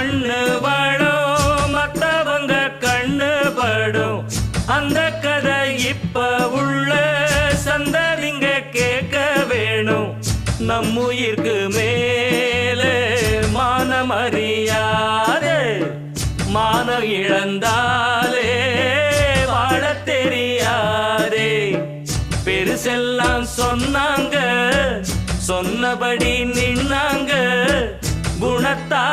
மண்ணு வாழும் மத்தவங்க கண்ணு படும் அந்த கதை இப்ப உள்ள சந்ததிங்க கேட்க வேணும். நம்முயிர்க்கு மேலே மானம் அறியாதே, மானம் இழந்தாலே வாழ தெரியாதே. பெருசெல்லாம் சொன்னாங்க, சொன்னபடி நின்னாங்க, குணத்தா